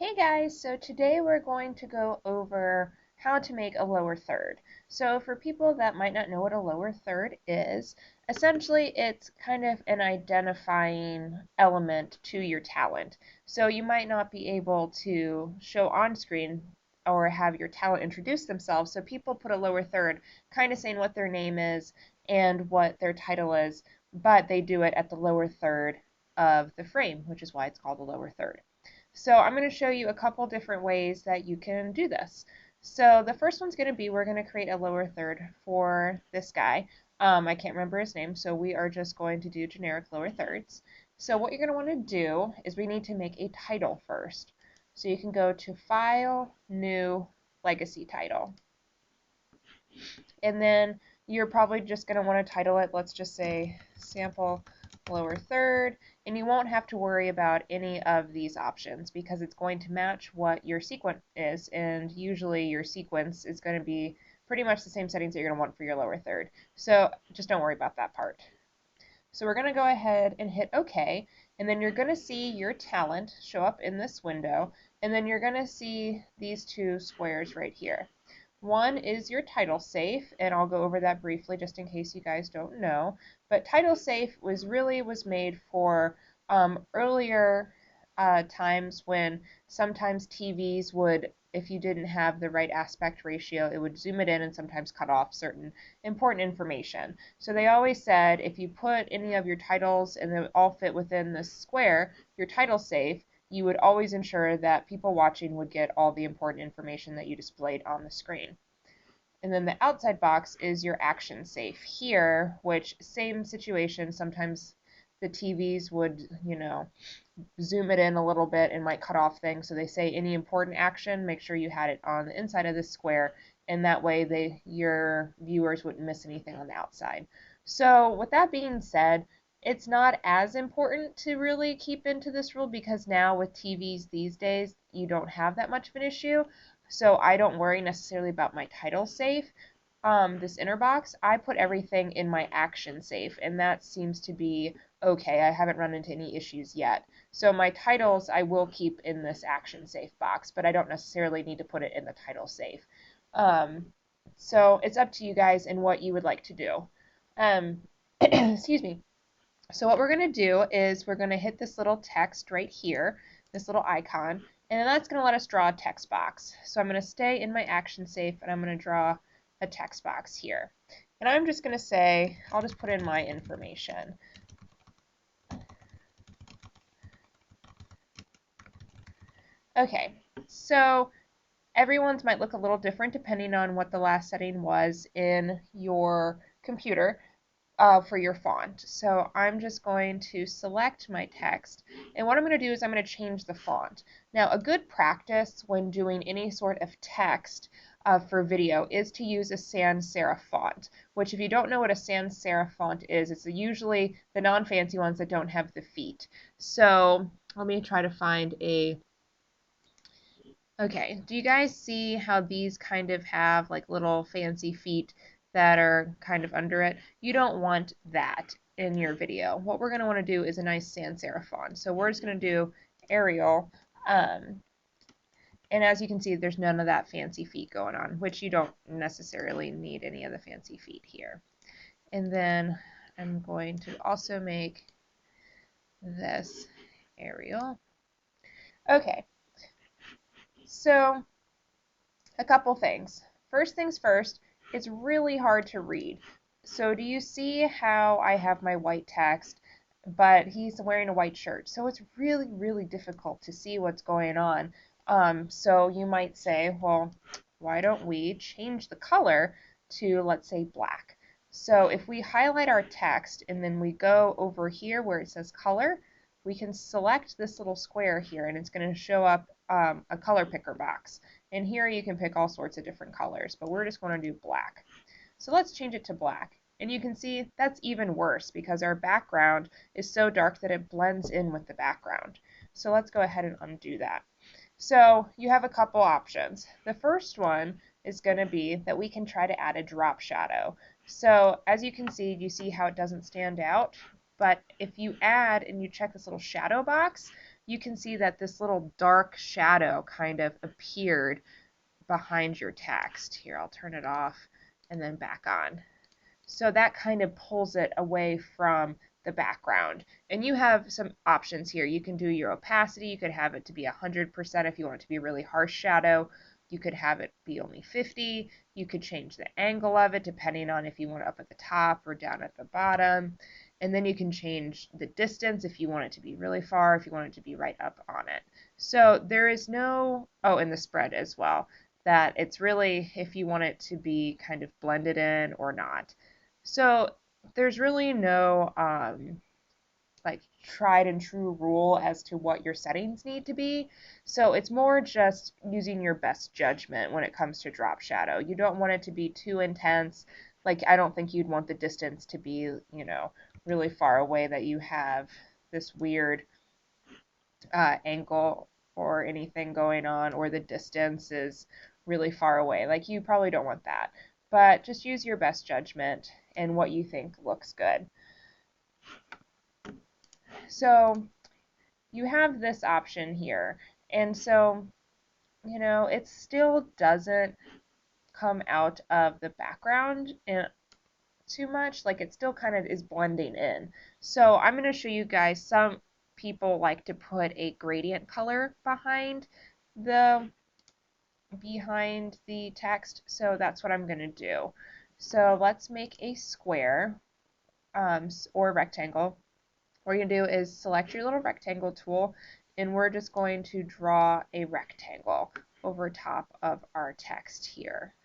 Hey guys, so today we're going to go over how to make a lower third. So for people that might not know what a lower third is, essentially it's kind of an identifying element to your talent. So you might not be able to show on screen or have your talent introduce themselves, so people put a lower third kind of saying what their name is and what their title is, but they do it at the lower third of the frame, which is why it's called a lower third. So I'm going to show you a couple different ways that you can do this. So the first one's going to be we're going to create a lower third for this guy. I can't remember his name, so we are just going to do generic lower thirds. So what you're going to want to do is we need to make a title first. So you can go to File, New, Legacy Title. And then you're probably just going to want to title it, let's just say Sample Lower Third, and you won't have to worry about any of these options because it's going to match what your sequence is, and usually your sequence is going to be pretty much the same settings that you're going to want for your lower third. So just don't worry about that part. So we're going to go ahead and hit OK, and then you're going to see your talent show up in this window, and then you're going to see these two squares right here. One is your title safe, and I'll go over that briefly just in case you guys don't know. But title safe was made for earlier times when sometimes TVs would, if you didn't have the right aspect ratio, it would zoom it in and sometimes cut off certain important information. So they always said if you put any of your titles and they all fit within the square, your title safe, you would always ensure that people watching would get all the important information that you displayed on the screen. And then the outside box is your action safe here, which same situation, sometimes the TVs would, zoom it in a little bit and might cut off things. So they say any important action, make sure you had it on the inside of the square, and that way your viewers wouldn't miss anything on the outside. So with that being said, it's not as important to really keep into this rule because now with TVs these days, you don't have that much of an issue. So I don't worry necessarily about my title safe. This inner box, I put everything in my action safe, and that seems to be okay. I haven't run into any issues yet. So my titles I will keep in this action safe box, but I don't necessarily need to put it in the title safe. So it's up to you guys and what you would like to do. Excuse me. So what we're going to do is we're going to hit this little text right here, this little icon, and that's going to let us draw a text box. So I'm going to stay in my action safe and I'm going to draw a text box here. And I'm just going to say, I'll just put in my information. Okay, so everyone's might look a little different depending on what the last setting was in your computer for your font. So I'm just going to select my text, and what I'm going to do is I'm going to change the font. Now, a good practice when doing any sort of text for video is to use a sans serif font, which if you don't know what a sans serif font is, it's usually the non-fancy ones that don't have the feet. So let me try to find a Okay, do you guys see how these kind of have like little fancy feet that are kind of under it? You don't want that in your video. What we're going to want to do is a nice sans serif font. So we're just going to do Arial. And as you can see, there's none of that fancy feet going on, which you don't necessarily need any of the fancy feet here. And then I'm going to also make this Arial. Okay, so a couple things. First things first, it's really hard to read. So do you see how I have my white text, but he's wearing a white shirt? So it's really, really difficult to see what's going on. So you might say, well, why don't we change the color to, let's say, black? So if we highlight our text and then we go over here where it says color, we can select this little square here and it's going to show up a color picker box. And here you can pick all sorts of different colors, but we're just going to do black. So let's change it to black. And you can see that's even worse because our background is so dark that it blends in with the background. So let's go ahead and undo that. So you have a couple options. The first one is going to be that we can try to add a drop shadow. So as you can see, you see how it doesn't stand out? But if you add and you check this little shadow box, you can see that this little dark shadow kind of appeared behind your text. Here, I'll turn it off and then back on. So that kind of pulls it away from the background. And you have some options here. You can do your opacity. You could have it to be 100% if you want it to be a really harsh shadow. You could have it be only 50. You could change the angle of it depending on if you want it up at the top or down at the bottom. And then you can change the distance if you want it to be really far, if you want it to be right up on it. So there is no, oh, and the spread as well, that it's really if you want it to be kind of blended in or not. So there's really no like tried and true rule as to what your settings need to be. So it's more just using your best judgment when it comes to drop shadow. You don't want it to be too intense. Like I don't think you'd want the distance to be, you know, really far away that you have this weird angle or anything going on, or the distance is really far away. Like you probably don't want that. But just use your best judgment and what you think looks good. So you have this option here. And so, you know, it still doesn't come out of the background too much. Like it still kind of is blending in. So I'm going to show you guys, some people like to put a gradient color behind the text. So that's what I'm going to do. So let's make a square or rectangle. What you're going to do is select your little rectangle tool, and we're just going to draw a rectangle over top of our text here.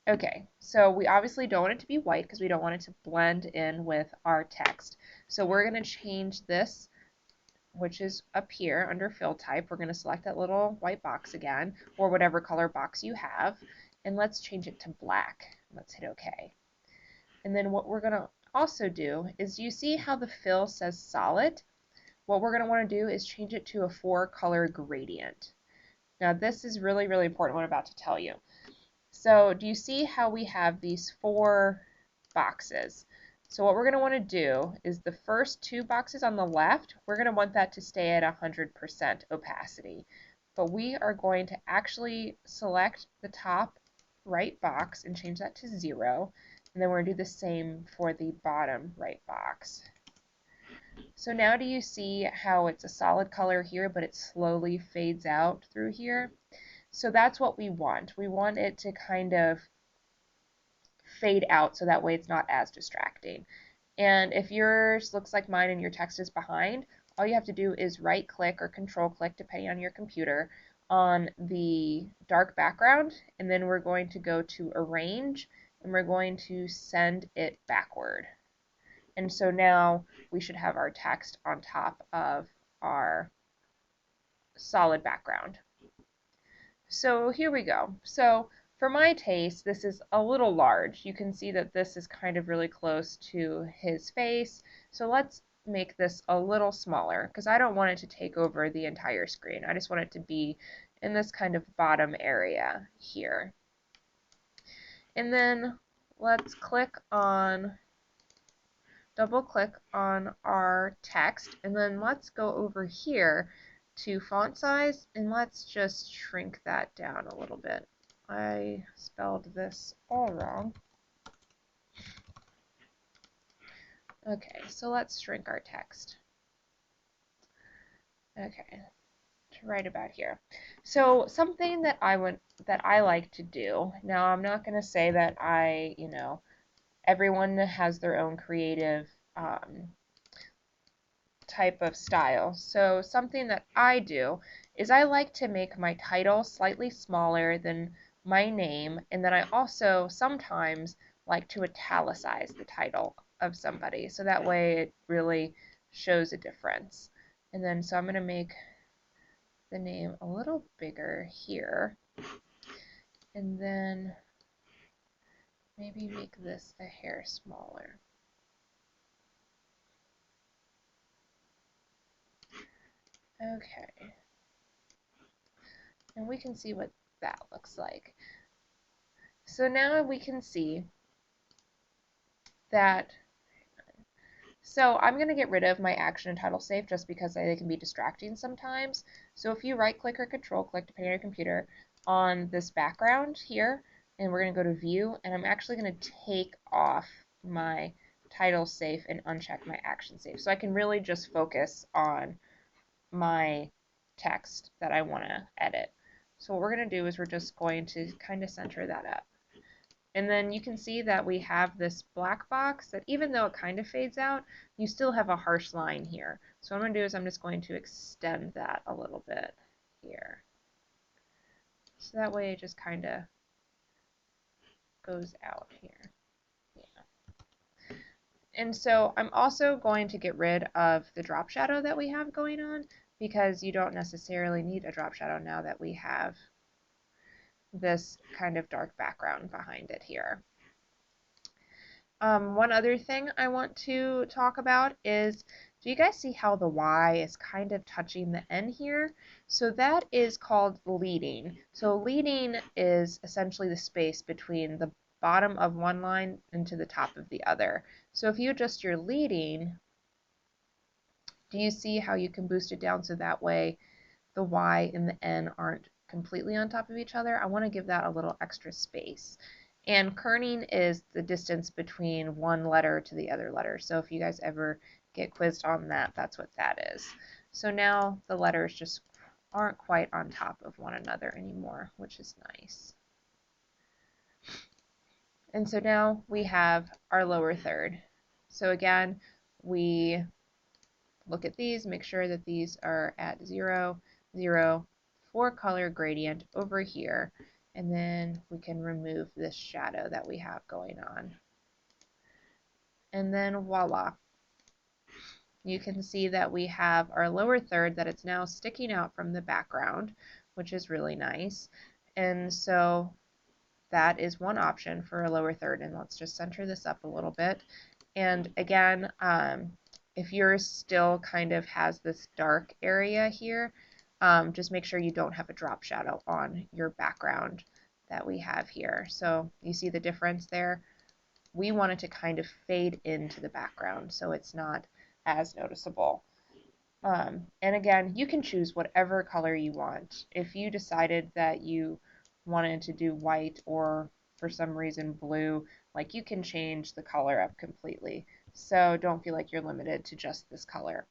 Okay, so we obviously don't want it to be white because we don't want it to blend in with our text. So we're going to change this, which is up here under fill type. We're going to select that little white box again, or whatever color box you have, and let's change it to black. Let's hit OK. And then what we're going to also do is, you see how the fill says solid? What we're going to want to do is change it to a 4-color gradient. Now this is really, really important what I'm about to tell you. So do you see how we have these 4 boxes? So what we're going to want to do is the first 2 boxes on the left, we're going to want that to stay at 100% opacity. But we are going to actually select the top right box and change that to 0. And then we're going to do the same for the bottom right box. So now do you see how it's a solid color here, but it slowly fades out through here? So that's what we want. We want it to kind of fade out so that way it's not as distracting. And if yours looks like mine and your text is behind, all you have to do is right click or control click, depending on your computer, on the dark background, and then we're going to go to arrange, and we're going to send it backward. And so now we should have our text on top of our solid background. So here we go. So for my taste, this is a little large. You can see that this is kind of really close to his face. So let's make this a little smaller because I don't want it to take over the entire screen. I just want it to be in this kind of bottom area here. And then let's double click on our text, and then let's go over here to font size, and let's just shrink that down a little bit. I spelled this all wrong. Okay, so let's shrink our text. Okay, right about here. So something that I like to do, now I'm not going to say that everyone has their own creative type of style. So something that I do is I like to make my title slightly smaller than my name, and then I also sometimes like to italicize the title of somebody, so that way it really shows a difference. And then so I'm going to make the name a little bigger here, and then maybe make this a hair smaller. Okay, and we can see what that looks like. So now we can see that, So I'm going to get rid of my action and title safe just because they can be distracting sometimes. So if you right click or control click, depending on your computer, on this background here, and we're going to go to view, and I'm actually going to take off my title safe and uncheck my action safe. So I can really just focus on my text that I want to edit. So what we're going to do is we're just going to kind of center that up. And then you can see that we have this black box that even though it kind of fades out, you still have a harsh line here. So what I'm going to do is I'm just going to extend that a little bit here. So that way it just kind of goes out here. Yeah. And so I'm also going to get rid of the drop shadow that we have going on because you don't necessarily need a drop shadow now that we have this kind of dark background behind it here. One other thing I want to talk about is, do you guys see how the Y is kind of touching the N here? So that is called leading. So leading is essentially the space between the bottom of one line and to the top of the other. So if you adjust your leading, do you see how you can boost it down so that way the Y and the N aren't completely on top of each other? I want to give that a little extra space. And kerning is the distance between one letter to the other letter. So if you guys ever get quizzed on that, that's what that is. So now the letters just aren't quite on top of one another anymore, which is nice. And so now we have our lower third. So again, we look at these, make sure that these are at 0, 0, for color gradient over here, and then we can remove this shadow that we have going on. And then voila. You can see that we have our lower third that it's now sticking out from the background, which is really nice. And so that is one option for a lower third. And let's just center this up a little bit. And again, if yours still kind of has this dark area here, just make sure you don't have a drop shadow on your background that we have here. So you see the difference there? We want it to kind of fade into the background so it's not as noticeable. And again, you can choose whatever color you want. If you decided that you wanted to do white or for some reason blue, like you can change the color up completely. So don't feel like you're limited to just this color.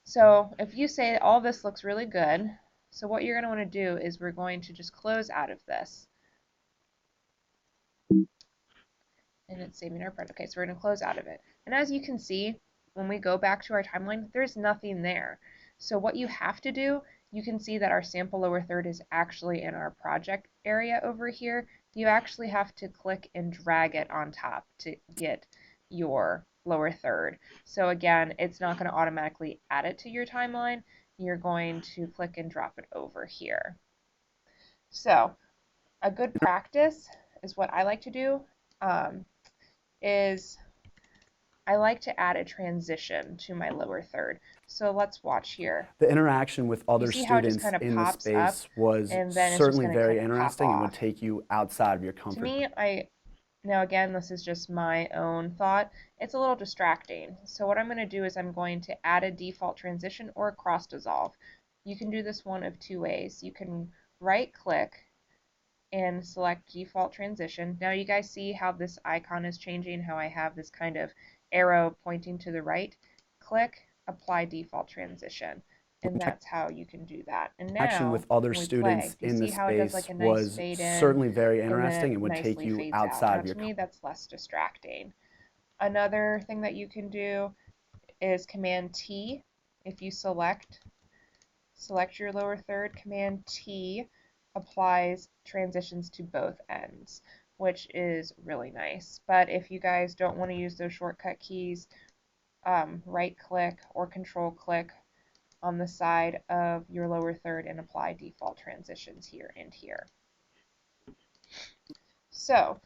So if you say all this looks really good, so what you're going to want to do is we're going to just close out of this. And it's saving our print. Okay, so we're going to close out of it. And as you can see, when we go back to our timeline, there's nothing there. So what you have to do, you can see that our sample lower third is actually in our project area over here. You actually have to click and drag it on top to get your lower third. So again, it's not going to automatically add it to your timeline. You're going to click and drop it over here. So a good practice is what I like to do. Is I like to add a transition to my lower third. So let's watch here. The interaction with other students kind of in the space was certainly very interesting and would take you outside of your comfort. To me, now again, this is just my own thought, it's a little distracting. So what I'm going to do is I'm going to add a default transition or a cross dissolve. You can do this one of two ways. You can right click and select default transition. Now you guys see how this icon is changing, how I have this kind of arrow pointing to the right. Click apply default transition, and that's how you can do that. And now action with other students in the space was certainly very interesting and would take you outside of your. To me, that's less distracting. Another thing that you can do is Command T. If you select your lower third, Command T applies transitions to both ends, which is really nice. But if you guys don't want to use those shortcut keys, right click or control click on the side of your lower third and apply default transitions here and here. So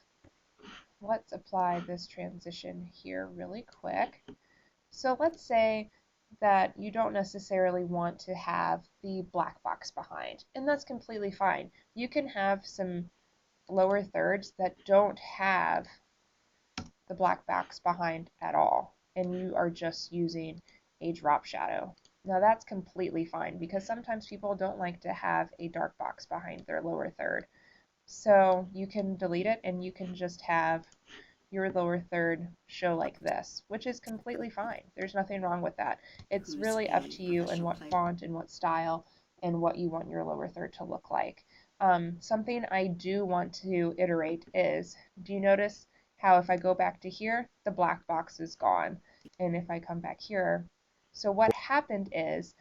let's apply this transition here really quick. So let's say that you don't necessarily want to have the black box behind, and that's completely fine. You can have some lower thirds that don't have the black box behind at all, and you are just using a drop shadow. Now that's completely fine because sometimes people don't like to have a dark box behind their lower third. So you can delete it and you can just have your lower third show like this, which is completely fine. There's nothing wrong with that. It's really up to you and what font and what style and what you want your lower third to look like. Something I do want to iterate is, do you notice how if I go back to here, the black box is gone? And if I come back here, so what happened is,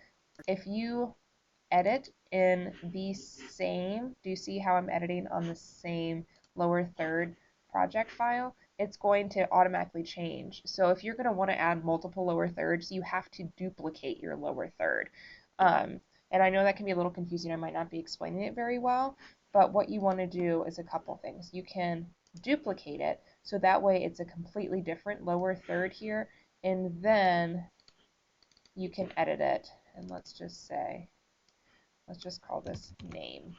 if you edit in the same, do you see how I'm editing on the same lower third project file? It's going to automatically change. So if you're going to want to add multiple lower thirds, you have to duplicate your lower third. And I know that can be a little confusing. I might not be explaining it very well, but what you want to do is a couple things. You can duplicate it, so that way it's a completely different lower third here, and then you can edit it. And let's just call this name.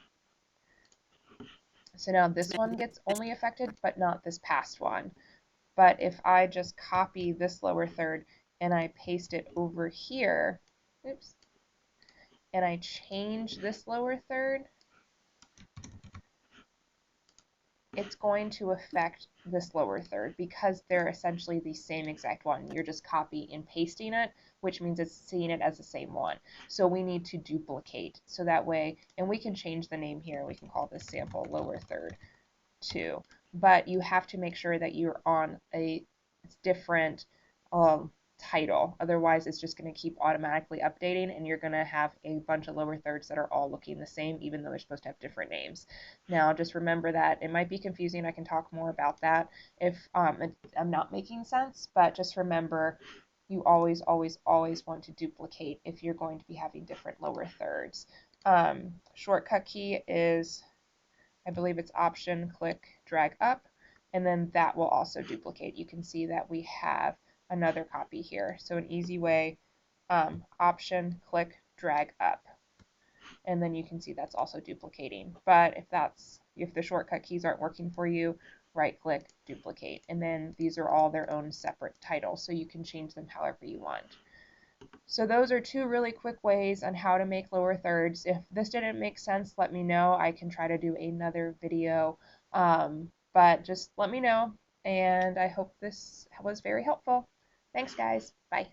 So now this one gets only affected, but not this past one. But if I just copy this lower third and I paste it over here, oops, and I change this lower third, it's going to affect this lower third because they're essentially the same exact one. You're just copying and pasting it, which means it's seeing it as the same one. So we need to duplicate. So that way, and we can change the name here. We can call this sample lower third 2. But you have to make sure that you're on a different title. Otherwise, it's just going to keep automatically updating, and you're going to have a bunch of lower thirds that are all looking the same, even though they're supposed to have different names. Now, just remember that it might be confusing. I can talk more about that if I'm not making sense, but just remember you always, always, always want to duplicate if you're going to be having different lower thirds. Shortcut key is, I believe it's Option, click, drag up, and then that will also duplicate. You can see that we have another copy here. So an easy way, Option, click, drag up. And then you can see that's also duplicating. But if the shortcut keys aren't working for you, right click, duplicate. And then these are all their own separate titles, so you can change them however you want. So those are 2 really quick ways on how to make lower thirds. If this didn't make sense, let me know. I can try to do another video, but just let me know, and I hope this was very helpful. Thanks, guys. Bye.